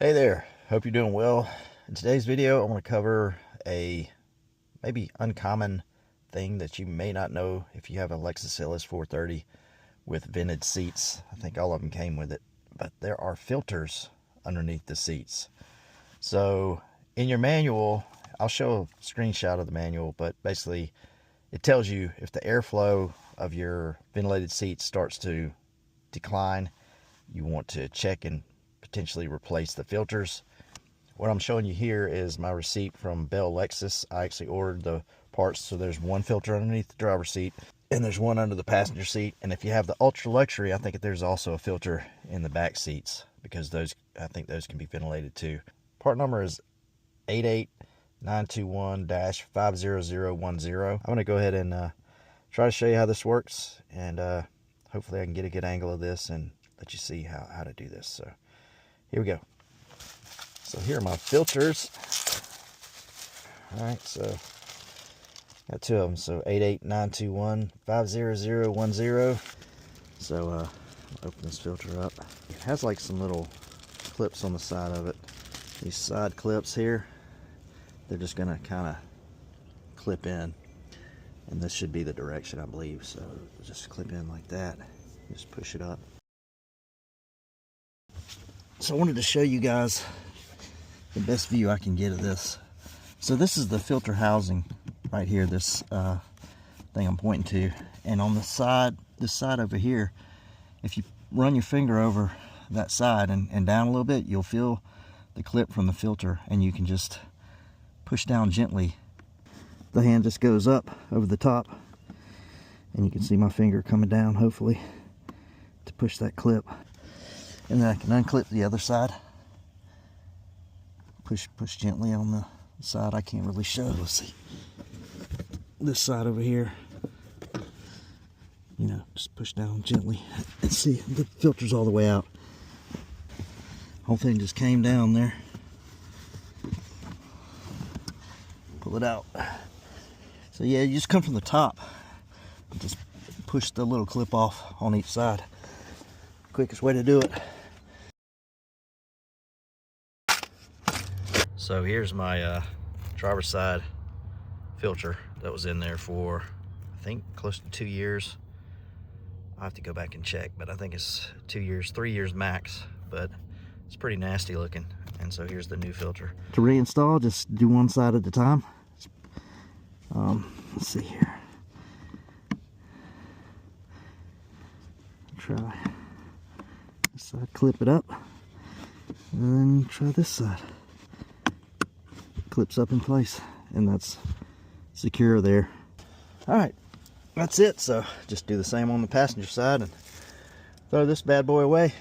Hey there, hope you're doing well. In today's video, I want to cover a maybe uncommon thing that you may not know if you have a Lexus LS430 with vented seats. I think all of them came with it, but there are filters underneath the seats. So in your manual, I'll show a screenshot of the manual, but basically it tells you if the airflow of your ventilated seats starts to decline, you want to check and potentially replace the filters. What I'm showing you here is my receipt from Bell Lexus. I actually ordered the parts, so there's one filter underneath the driver's seat and there's one under the passenger seat. And if you have the ultra luxury, I think there's also a filter in the back seats, because those, I think those can be ventilated too. Part number is 88921-50010. I'm going to go ahead and try to show you how this works, and hopefully I can get a good angle of this and let you see how to do this. So here we go. So here are my filters. All right, so got two of them. So 88921-50010. So open this filter up. It has like some little clips on the side of it. These side clips here, they're just gonna kind of clip in, and this should be the direction, I believe. So just clip in like that. Just push it up. So I wanted to show you guys the best view I can get of this. So this is the filter housing right here, this thing I'm pointing to. And on the side, this side over here, if you run your finger over that side and down a little bit, you'll feel the clip from the filter, and you can just push down gently. The hand just goes up over the top, and you can see my finger coming down, hopefully, to push that clip. And then I can unclip the other side. Push gently on the side. I can't really show. Let's see. This side over here. You know, just push down gently and see the filter's all the way out. Whole thing just came down there. Pull it out. So yeah, you just come from the top. Just push the little clip off on each side. Quickest way to do it. So here's my driver's side filter that was in there for, I think, close to 2 years. I'll have to go back and check, but I think it's 2 years, 3 years max, but it's pretty nasty looking. And so here's the new filter. To reinstall, just do one side at a time. Let's see here. Try this side, clip it up, and then try this side. Clips up in place, and that's secure there. All right, that's it. So just do the same on the passenger side and throw this bad boy away.